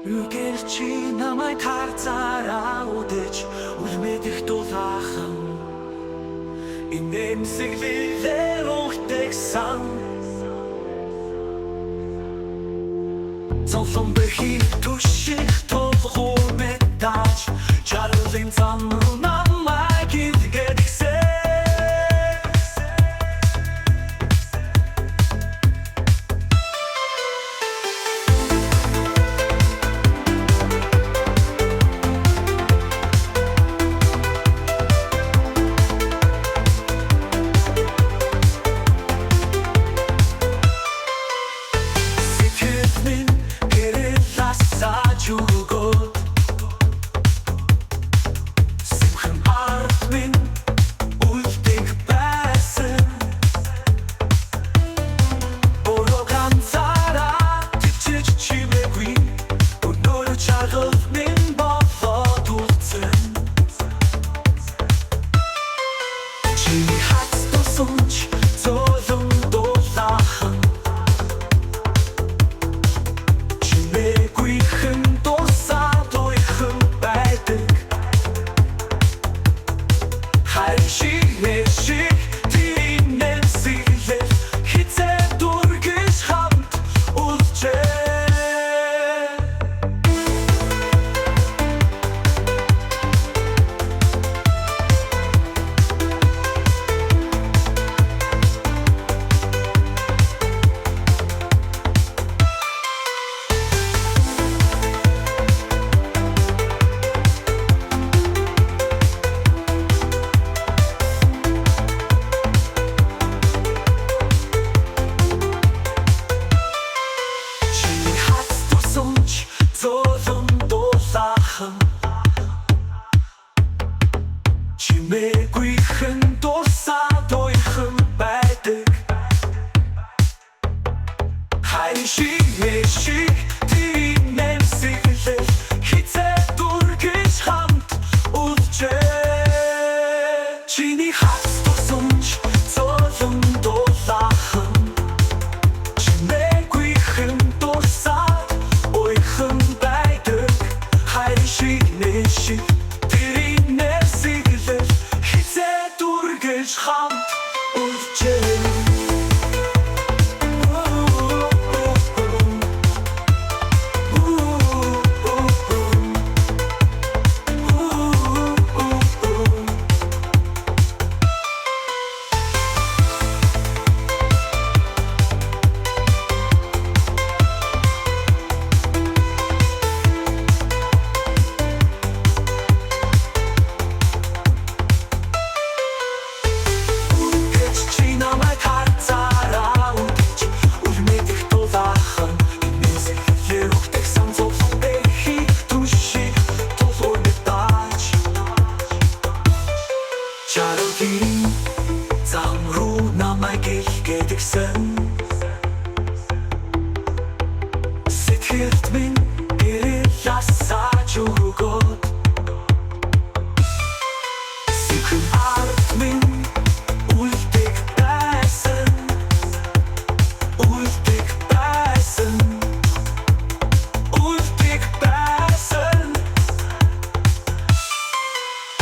Үгэл чи намайг харцаараа үдэж үлмэдэх дулаахан инээмсэглэлээр ухтагсан Зовлон бэхий түших толгой мэдаж Чарлын замруу намайг илгээдгсэн Чимээгүйхэн дурсаад уйхан байдаг Хайр шиг мэшиг тийм нэмсэглэл Хизээ дүргэж хамт үлчээ Чиний хац тусамж золон дулаахан Чимээгүйхэн дурсаад уйхан байдаг Хайр шиг мэшиг хамт үлчээ Чарлын замруу намайг илгээдгсэн